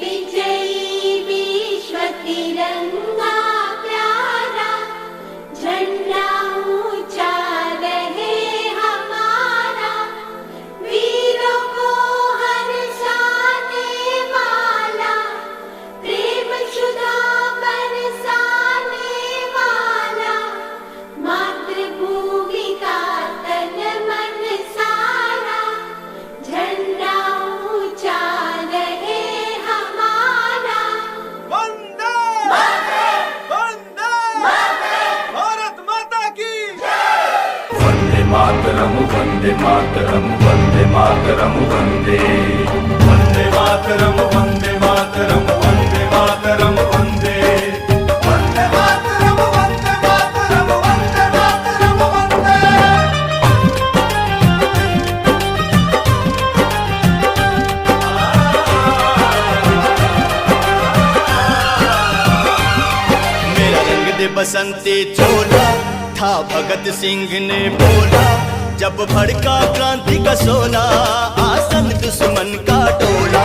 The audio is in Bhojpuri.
विजयी विश्व तिरंगा प्यारा, झंडा ऊंचा रहे हमारा, वीरों को हर्षाने वाला, प्रेम सुधा बरसाने वाला, मातृभूमि का तन मन सारा, झंडा ऊंचा रहे हमारा। वंदे वंदे भारत माता की वंदे मातरम वंदे मातरम वंदे मातरम वंदे वंदे मातरम वंदे मातरम वंदे मातरम वंदे वंदे मातरम वंदे मातरम वंदे मातरम वंदे। मेरा रंग दे बसंती चोला था भगत सिंह ने बोला, जब भड़का क्रांति का शोला, आसन दुश्मन का टोला,